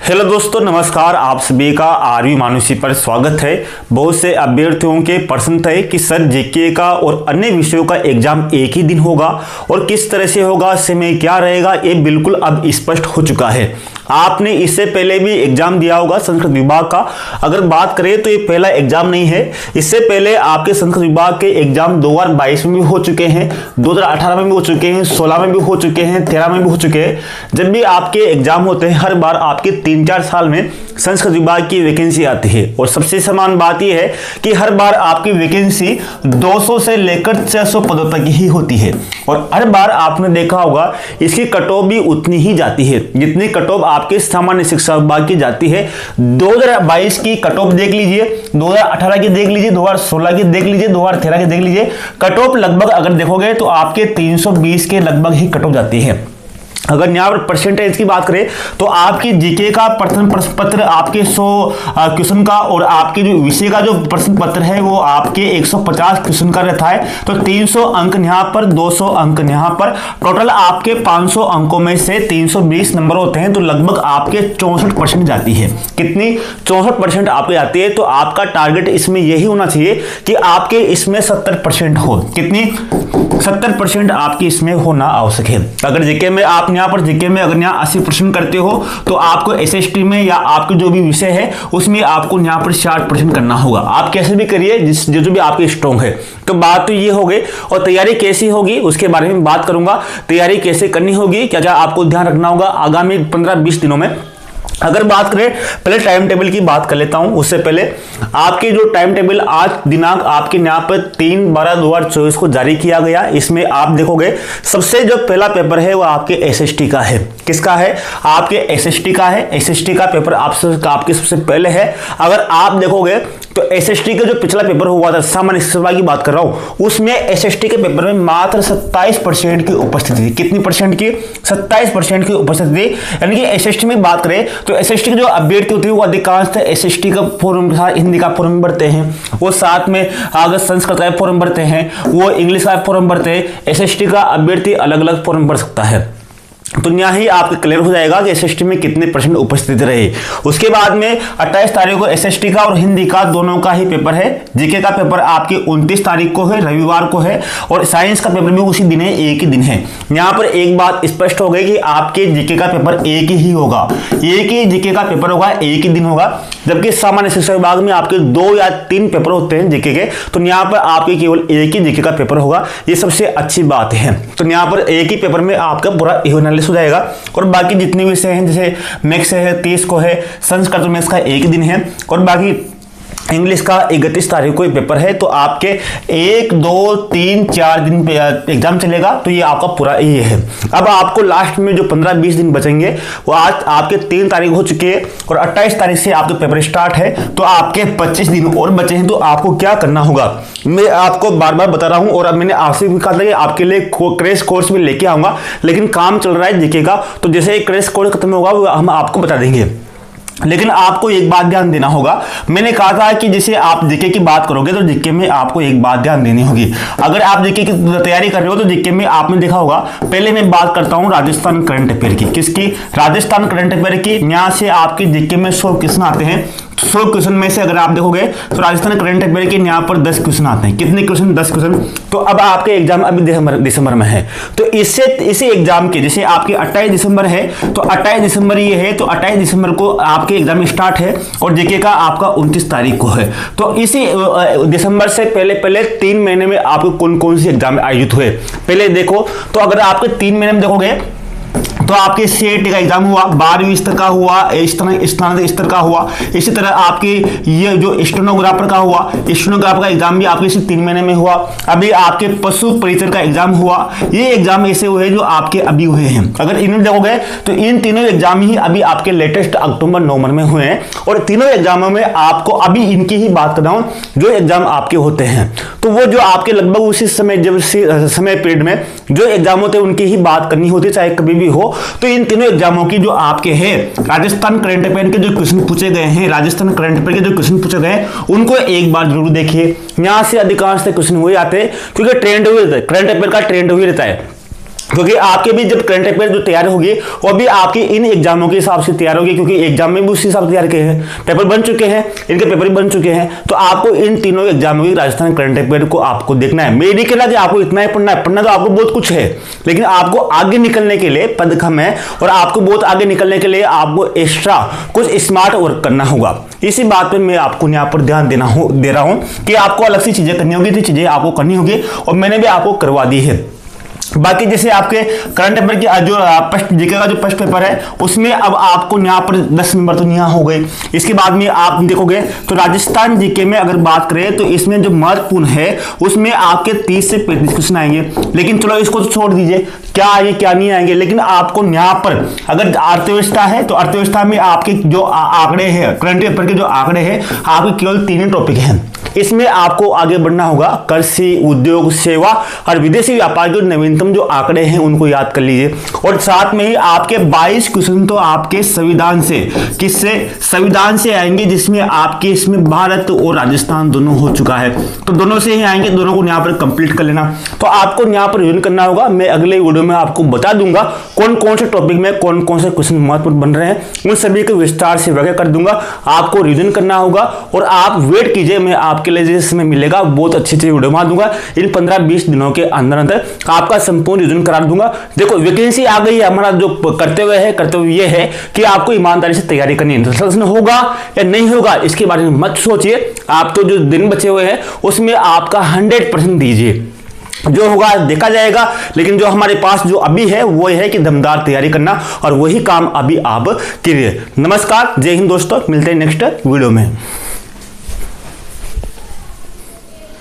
Hello दोस्तों, नमस्कार। आप सभी का आरवी मानुषी पर स्वागत है। बहुत से अभ्यर्थियों के प्रश्न थे कि सर जीके का और अन्य विषयों का एग्जाम एक ही दिन होगा और किस तरह से होगा, समय क्या रहेगा, ये बिल्कुल अब स्पष्ट हो चुका है। आपने इससे पहले भी एग्जाम दिया होगा संस्कृत विभाग का। अगर बात करें तो ये पहला एग्जाम नहीं है। इससे पहले आपके संस्कृत विभाग के एग्जाम 2022 में भी हो चुके हैं, 2018 में भी हो चुके हैं, 16 में भी हो चुके हैं, 13 में भी हो चुके हैं। जब भी आपके एग्जाम होते हैं हर बार आपके 3-4 साल में संस्कृत विभाग की वैकेंसी आती है और सबसे समान बात यह है कि हर बार आपकी वैकेंसी 200 से लेकर 600 पदों तक ही होती है और हर बार आपने देखा होगा इसकी कट ऑफ भी उतनी ही जाती है जितनी कट ऑफ आपके सामान्य शिक्षा विभाग की जाती है। 2022 की कट ऑफ देख लीजिए, 2018 की देख लीजिए, 2016 की देख लीजिए, 2013 की देख लीजिए। कट ऑफ लगभग अगर देखोगे तो आपके 320 के लगभग ही कट ऑफ जाती है। अगर यहाँ पर परसेंटेज की बात करें तो आपकी जीके का प्रश्न पत्र आपके 100 क्वेश्चन का और आपके जो विषय का जो प्रश्न पत्र है वो आपके 150 क्वेश्चन का रहता है। तो 300 अंक यहाँ पर, 200 अंक यहाँ पर, टोटल आपके 500 अंकों में से 320 नंबर होते हैं। तो लगभग आपके 64% जाती है। कितनी? 64% आपके जाती है। तो आपका टारगेट इसमें यही होना चाहिए कि आपके इसमें 70% हो। कितनी? 70% आपकी इसमें होना आवश्यक है। अगर जीके में आप यहाँ पर जीके में अगर यहाँ 80% करते हो तो आपको एसएसटी में या आपके जो भी विषय है उसमें आपको यहाँ पर 60% करना होगा। आप कैसे भी करिए जो भी आपके स्ट्रॉन्ग है। तो बात तो ये हो गई। और तैयारी कैसी होगी उसके बारे में बात करूंगा। तैयारी कैसे करनी होगी, क्या क्या आपको ध्यान रखना होगा आगामी 15-20 दिनों में। अगर बात करें पहले टाइम टेबल की बात कर लेता हूं। उससे पहले आपकी जो टाइम टेबल आज दिनांक आपके यहाँ पर 3/12/2024 को जारी किया गया। इसमें आप देखोगे सबसे जो पहला पेपर है वो आपके एसएसटी का है। किसका है? आपके एसएसटी का है। एसएसटी का पेपर आपके सबसे पहले है। अगर आप देखोगे तो एसएसटी का जो पिछला पेपर हुआ था, सामान्य शिक्षा की बात कर रहा हूं, उसमें एसएसटी के पेपर में मात्र 27% की उपस्थिति थी। कितनी परसेंट की? 27% की उपस्थिति थी। यानी कि एसएसटी में बात करें तो एसएसटी के जो अभ्यर्थी होते हैं वो अधिकांश एसएसटी का फॉर्म के साथ हिंदी का फॉर्म भरते हैं, वो साथ में अगर संस्कृत का फॉर्म भरते हैं, वो इंग्लिश का फॉर्म भरते हैं। एसएसटी का अभ्यर्थी अलग अलग फॉर्म भर सकता है। तो यहाँ ही आपको क्लियर हो जाएगा कि एसएसटी में कितने परसेंट उपस्थिति रहे। उसके बाद में 28 तारीख को एसएसटी का और हिंदी का दोनों का ही पेपर है। जीके का पेपर आपकी 29 तारीख को है, रविवार को है, और साइंस का पेपर भी उसी दिन है, एक ही दिन है। यहाँ पर एक बात स्पष्ट हो गई कि आपके जीके का पेपर एक ही होगा, एक ही जीके का पेपर होगा, एक ही दिन होगा। जबकि सामान्य शिक्षा विभाग में आपके 2 या 3 पेपर होते हैं जीके के, तो यहाँ पर आपके केवल एक ही जीके का पेपर होगा। ये सबसे अच्छी बात है। तो यहाँ पर एक ही पेपर में आपका पूरा हो जाएगा और बाकी जितने विषय हैं जैसे मैथ्स है 30 को है, संस्कृत में इसका एक दिन है और बाकी इंग्लिश का 31 तारीख को पेपर है। तो आपके 1, 2, 3, 4 दिन पे एग्जाम चलेगा। तो ये आपका पूरा ये है। अब आपको लास्ट में जो 15-20 दिन बचेंगे वो आज आपके 3 तारीख हो चुके हैं और 28 तारीख से आपके पेपर स्टार्ट है। तो आपके 25 दिन और बचे हैं। तो आपको क्या करना होगा मैं आपको बार बार बता रहा हूं और अब मैंने आपसे भी कहा था कि आपके लिए क्रैश कोर्स भी लेके आऊंगा, लेकिन काम चल रहा है जीके का। तो जैसे क्रैश कोर्स खत्म होगा वो हम आपको बता देंगे। लेकिन आपको एक बात ध्यान देना होगा। मैंने कहा था कि जैसे आप जीके की बात करोगे तो जीके में आपको एक बात ध्यान देनी होगी। अगर आप जीके की तैयारी कर रहे हो तो जीके में आपने देखा होगा, पहले मैं बात करता हूं राजस्थान करंट अफेयर की। किसकी? राजस्थान करंट अफेयर की। यहां से आपके जीके में 100 क्वेश्चन आते हैं। 100 क्वेश्चन में से अगर आप देखोगे तो राजस्थान करंट अफेयर के यहाँ पर 10 क्वेश्चन आते हैं। कितने क्वेश्चन? 10 क्वेश्चन। तो अब आपके एग्जाम अभी दिसंबर में है। तो इसी एग्जाम के जैसे आपके 28 दिसंबर है तो 28 दिसंबर ये है, तो 28 दिसंबर को आपके एग्जाम स्टार्ट है और जीके का आपका 29 तारीख को है। तो इसी दिसंबर से पहले 3 महीने में आपको कौन कौन से एग्जाम आयोजित हुए पहले देखो। तो अगर आपके 3 महीने में देखोगे तो आपके सीईटी का एग्जाम हुआ, 12वीं स्तर का हुआ, स्नातक स्तर का हुआ। इसी तरह आपके ये जो स्टेनोग्राफर का हुआ, स्टेनोग्राफर का एग्जाम भी आपके इसी 3 महीने में हुआ। अभी आपके पशु परिचर का एग्जाम हुआ। ये एग्जाम ऐसे हुए जो आपके अभी हुए हैं। अगर इन्हें देखोगे तो इन तीनों एग्जाम ही अभी आपके लेटेस्ट अक्टूबर-नवंबर में हुए हैं और तीनों एग्जामों में आपको अभी इनकी ही बात कर रहा हूं जो एग्जाम आपके होते हैं। तो वो जो आपके लगभग उसी समय जब समय पीरियड में जो एग्जाम होते हैं उनकी ही बात करनी होती है, चाहे कभी भी हो। तो इन तीनों एग्जामों की जो आपके हैं राजस्थान करंट अफेयर के जो क्वेश्चन पूछे गए हैं, राजस्थान करंट अफेयर के जो क्वेश्चन पूछे गए हैं उनको एक बार जरूर देखिए। यहां से अधिकांश क्वेश्चन हुए आते हैं क्योंकि ट्रेंड हुए रहता है, करंट अफेयर का ट्रेंड हुए रहता है। क्योंकि आपके भी जब करंट अफेयर जो तैयार होगी वो भी आपके इन एग्जामों के हिसाब से तैयार होगी, क्योंकि एग्जाम में भी उसी हिसाब से तैयार किए हैं, पेपर बन चुके हैं, इनके पेपर भी बन चुके हैं। तो आपको इन तीनों एग्जामों की राजस्थान करंट अफेयर को आपको देखना है। मेरे नहीं कहना कि आपको इतना ही पढ़ना है, पढ़ना तो आपको बहुत कुछ है, लेकिन आपको आगे निकलने के लिए पद कम है और आपको बहुत आगे निकलने के लिए आपको एक्स्ट्रा कुछ स्मार्ट वर्क करना होगा। इसी बात पर मैं आपको यहाँ पर ध्यान दे रहा हूँ कि आपको अलग से चीजें करनी होगी, तो चीजें आपको करनी होगी और मैंने भी आपको करवा दी है। बाकी जैसे आपके करंट अफेयर की जो फर्स्ट जीके का जो फर्स्ट पेपर है उसमें अब आपको यहाँ पर 10 नंबर तो यहाँ हो गए। इसके बाद में आप देखोगे तो राजस्थान जीके में अगर बात करें तो इसमें जो महत्वपूर्ण है उसमें आपके 30 से 35 क्वेश्चन आएंगे। लेकिन चलो इसको तो छोड़ दीजिए, क्या आएंगे क्या नहीं आएंगे, लेकिन आपको यहाँ पर अगर अर्थव्यवस्था है तो अर्थव्यवस्था में आपके जो आंकड़े हैं, करंट अफेयर के जो आंकड़े हैं, आपके केवल 3 ही टॉपिक हैं। इसमें आपको आगे बढ़ना होगा। कृषि, उद्योग, सेवा और विदेशी व्यापार के नवीनतम जो आंकड़े हैं उनको याद कर लीजिए। और साथ में ही आपके 22 क्वेश्चन तो आपके संविधान से, किससे, संविधान से आएंगे, जिसमें आपके इसमें भारत और राजस्थान दोनों हो चुका है, तो दोनों से ही आएंगे, दोनों को यहाँ पर कंप्लीट कर लेना। तो आपको यहाँ पर रिवीजन करना होगा। मैं अगले वीडियो में आपको बता दूंगा कौन कौन से टॉपिक में कौन कौन से क्वेश्चन महत्वपूर्ण बन रहे हैं, उन सभी को विस्तार से व्याख्या कर दूंगा। आपको रिवीजन करना होगा और आप वेट कीजिए, मैं आपके लिए जिस समय मिलेगा बहुत अच्छी वीडियो बना दूंगा। इन 15-20 दिनों के अंदर अंदर आपका संपूर्ण रिवीजन करा दूंगा। देखो वैकेंसी आ गई है, हमारा जो कर्तव्य ये है कि आपको ईमानदारी से तैयारी करनी है। सिलेक्शन होगा या नहीं होगा इसके बारे में मत सोचिए, आप तो जो दिन बचे हुए हैं उसमें आपका 100% दीजिए, जो होगा देखा जाएगा। लेकिन जो हमारे पास जो अभी है वो है कि दमदार तैयारी करना, और वही काम अभी आप कीजिए। नमस्कार, जय हिंद दोस्तों, मिलते हैं नेक्स्ट वीडियो में।